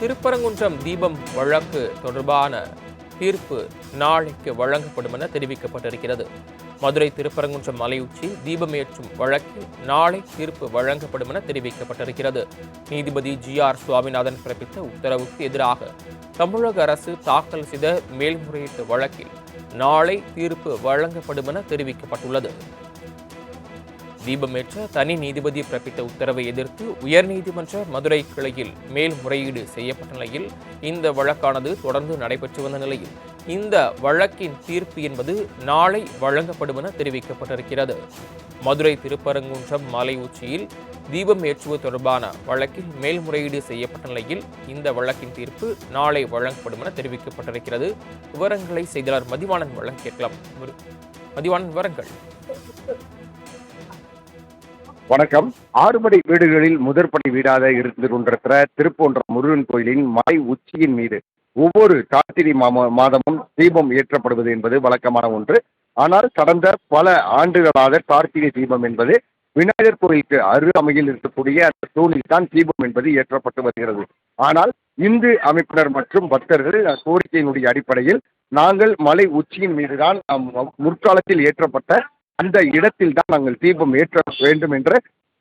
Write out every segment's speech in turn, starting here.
திருப்பரங்குன்றம் தீபம் வழக்கு தொடர்பான தீர்ப்பு நாளைக்கு வழங்கப்படும் என தெரிவிக்கப்பட்டிருக்கிறது. மதுரை திருப்பரங்குன்றம் மலையுச்சி தீபம் ஏற்றும் வழக்கில் நாளை தீர்ப்பு வழங்கப்படும் என தெரிவிக்கப்பட்டிருக்கிறது. நீதிபதி ஜி.ஆர். சுவாமிநாதன் பிறப்பித்த உத்தரவுக்கு எதிராக தமிழக அரசு தாக்கல் செய்த மேல்முறையீட்டு வழக்கில் நாளை தீர்ப்பு வழங்கப்படும் என தெரிவிக்கப்பட்டுள்ளது. தீபமேற்ற தனி நீதிபதி பிறப்பித்த உத்தரவை எதிர்த்து உயர்நீதிமன்ற மதுரை கிளையில் மேல்முறையீடு செய்யப்பட்ட நிலையில் இந்த வழக்கானது தொடர்ந்து நடைபெற்று வந்த நிலையில் இந்த வழக்கின் தீர்ப்பு என்பது நாளை வழங்கப்படும் என தெரிவிக்கப்பட்டிருக்கிறது. மதுரை திருப்பரங்குன்றம் மலை உச்சியில் தீபம் ஏற்றுவது தொடர்பான வழக்கில் மேல்முறையீடு செய்யப்பட்ட நிலையில் இந்த வழக்கின் தீர்ப்பு நாளை வழங்கப்படும் என தெரிவிக்கப்பட்டிருக்கிறது. விவரங்களை செய்தியாளர் மதிவாணன் வழங்க கேட்கலாம். மதிவாணன், விவரங்கள். வணக்கம். ஆறுபடை வீடுகளில் முதற்படை வீடாக இருந்து கொண்டிருக்கிற திருப்பரங்குன்றம் முருகன் கோயிலின் மலை உச்சியின் மீது ஒவ்வொரு கார்த்திகை மாதமும் தீபம் ஏற்றப்படுவது என்பது வழக்கமான ஒன்று. ஆனால் கடந்த பல ஆண்டுகளாக கார்த்திகை தீபம் என்பது விநாயகர் கோயிலுக்கு அருகாமையில் இருக்கக்கூடிய அந்த தூணில் தான் தீபம் என்பது ஏற்றப்பட்டு வருகிறது. ஆனால் இந்து அமைப்பினர் மற்றும் பக்தர்கள் கோரிக்கையினுடைய அடிப்படையில் நாங்கள் மலை உச்சியின் மீதுதான் முற்காலத்தில் ஏற்றப்பட்ட அந்த இடத்தில் தான் நாங்கள் தீபம் ஏற்ற வேண்டும் என்ற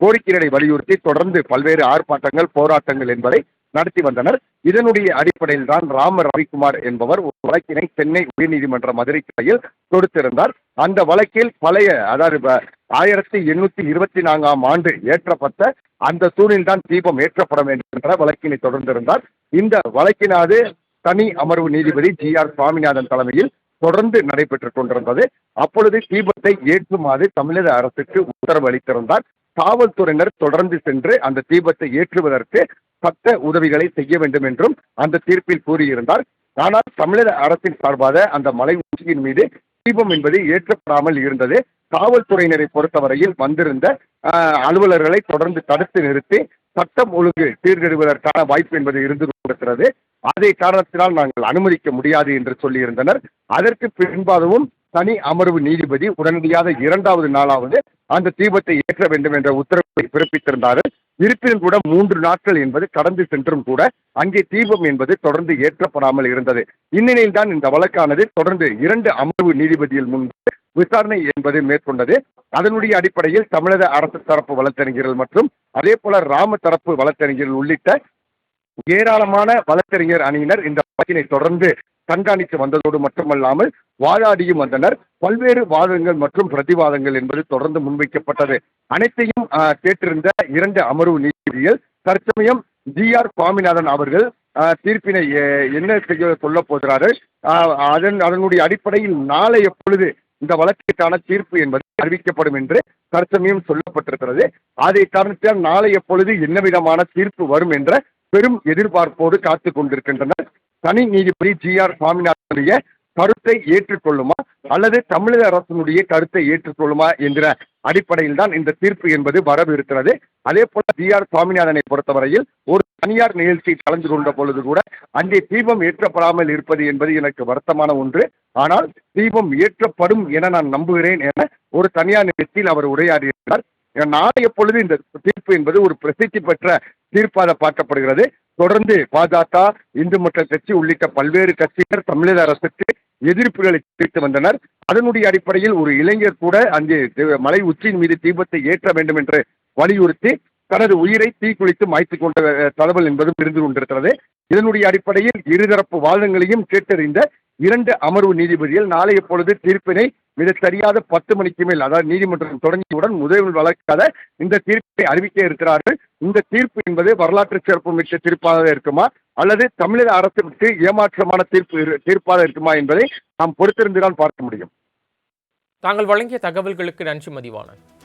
கோரிக்கைகளை வலியுறுத்தி தொடர்ந்து பல்வேறு ஆர்ப்பாட்டங்கள், போராட்டங்கள் என்பதை நடத்தி வந்தனர். இதனுடைய அடிப்படையில் தான் ராம ரவிக்குமார் என்பவர் ஒரு வழக்கினை சென்னை உயர்நீதிமன்ற மதுரை கிளையில் தொடுத்திருந்தார். அந்த வழக்கில் பழைய, அதாவது 1824ஆம் ஆண்டு ஏற்றப்பட்ட அந்த தூணில் தான் தீபம் ஏற்றப்பட வேண்டும் என்ற வழக்கினை தொடர்ந்திருந்தார். இந்த வழக்கினாது தனி அமர்வு நீதிபதி ஜி.ஆர். சுவாமிநாதன் தலைமையில் தொடர்ந்து நடைபெற்றுக் கொண்டிருந்தது. அப்பொழுது தீபத்தை ஏற்றுமாறு தமிழக அரசுக்கு உத்தரவு அளித்திருந்தார். காவல்துறையினர் தொடர்ந்து சென்று அந்த தீபத்தை ஏற்றுவதற்கு சட்ட உதவிகளை செய்ய வேண்டும் என்றும் அந்த தீர்ப்பில் கூறியிருந்தார். ஆனால் தமிழக அரசின் சார்பாக அந்த மலை உச்சியின் மீது தீபம் என்பது ஏற்றப்படாமல் இருந்தது. காவல்துறையினரை பொறுத்தவரையில் வந்திருந்த அலுவலர்களை தொடர்ந்து தடுத்து நிறுத்தி சட்டம் ஒழுங்கு சீர்கெடுவதற்கான வாய்ப்பு என்பது இருந்து கொண்டிருக்கிறது. அதே காரணத்தினால் நாங்கள் அனுமதிக்க முடியாது என்று சொல்லியிருந்தனர். அதற்கு பின்பாகவும் தனி அமர்வு நீதிபதி உடனடியாக 2வது நாளாவது அந்த தீபத்தை ஏற்ற வேண்டும் என்ற உத்தரவை பிறப்பித்திருந்தார்கள். இருப்பினும் கூட 3 நாட்கள் என்பது கடந்து சென்றும் கூட அங்கே தீபம் என்பது தொடர்ந்து ஏற்றப்படாமல் இருந்தது. இந்நிலையில் தான் இந்த வழக்கானது தொடர்ந்து 2 அமர்வு நீதிபதியில் முன்பு விசாரணை என்பது மேற்கொண்டது. அதனுடைய அடிப்படையில் தமிழக அரசு தரப்பு வழக்கறிஞர்கள் மற்றும் அதே போல ராம தரப்பு வழக்கறிஞர்கள் உள்ளிட்ட ஏராளமான வழக்கறிஞர் அணியினர் இந்த வழக்கினை தொடர்ந்து கண்காணித்து வந்ததோடு மட்டுமல்லாமல் வாதாடியும் வந்தனர். பல்வேறு வாதங்கள் மற்றும் பிரதிவாதங்கள் என்பது தொடர்ந்து முன்வைக்கப்பட்டது. அனைத்தையும் கேட்டிருந்த 2 அமர்வு நீதிபதிகள் தற்சமயம் ஜி.ஆர். சுவாமிநாதன் அவர்கள் தீர்ப்பினை என்ன செய்ய சொல்ல போகிறார்கள், அதனுடைய அடிப்படையில் நாளைய பொழுது இந்த வழக்கிற்கான தீர்ப்பு என்பது அறிவிக்கப்படும் என்று தற்சமயம் சொல்லப்பட்டிருக்கிறது. அதை காரணத்தால் நாளைய பொழுது என்ன விதமான தீர்ப்பு வரும் என்ற பெரும் எதிர்பார்ப்போடு காத்துக் கொண்டிருக்கின்றனர். தனி நீதிபதி ஜி.ஆர். சுவாமிநாதனுடைய கருத்தை ஏற்றுக்கொள்ளுமா அல்லது தமிழக அரசினுடைய கருத்தை ஏற்றுக்கொள்ளுமா என்ற அடிப்படையில் தான் இந்த தீர்ப்பு என்பது வரவிருக்கிறது. அதே போல ஜி.ஆர். சுவாமிநாதனை பொறுத்தவரையில் ஒரு தனியார் நிகழ்ச்சியில் கலந்து கொண்ட பொழுது கூட அங்கே தீபம் ஏற்றப்படாமல் இருப்பது என்பது எனக்கு வருத்தமான ஒன்று. ஆனால் தீபம் ஏற்றப்படும் என நான் நம்புகிறேன் என ஒரு தனியார் நிகழ்ச்சியில் அவர் உரையாடியிருக்கிறார். நாளைய பொழுது இந்த தீர்ப்பு என்பது ஒரு பிரசித்தி பெற்ற தீர்ப்பாக பார்க்கப்படுகிறது. தொடர்ந்து பாஜக, இந்து மக்கள் கட்சி உள்ளிட்ட பல்வேறு கட்சியினர் தமிழக அரசுக்கு எதிர்ப்புகளை தெரிவித்து வந்தனர். அதனுடைய அடிப்படையில் ஒரு இளைஞர் கூட அங்கே மலை உச்சியின் மீது தீபத்தை ஏற்ற வேண்டும் என்று வலியுறுத்தி தனது உயிரை தீக்குளித்து மாய்த்துக் கொண்ட தகவல் என்பதும் இருந்து கொண்டிருக்கிறது. இதனுடைய அடிப்படையில் இருதரப்பு வாதங்களையும் கேட்டறிந்த 2 அமர்வு நீதிபதிகள் நாளைய பொழுது தீர்ப்பினை மிக சரியாக 10 மணிக்கு மேல், அதாவது நீதிமன்றம் தொடங்கியவுடன் முதல் வழக்காக இந்த தீர்ப்பை அறிவிக்க இருக்கிறார்கள். இந்த தீர்ப்பு என்பது வரலாற்று சிறப்பு மிக்க தீர்ப்பாக இருக்குமா அல்லது தமிழக அரசுக்கு ஏமாற்றமான தீர்ப்பாக இருக்குமா என்பதை நாம் பொறுத்திருந்துதான் பார்க்க முடியும். தாங்கள் வழங்கிய தகவல்களுக்கு நன்றி மதிவாணன்.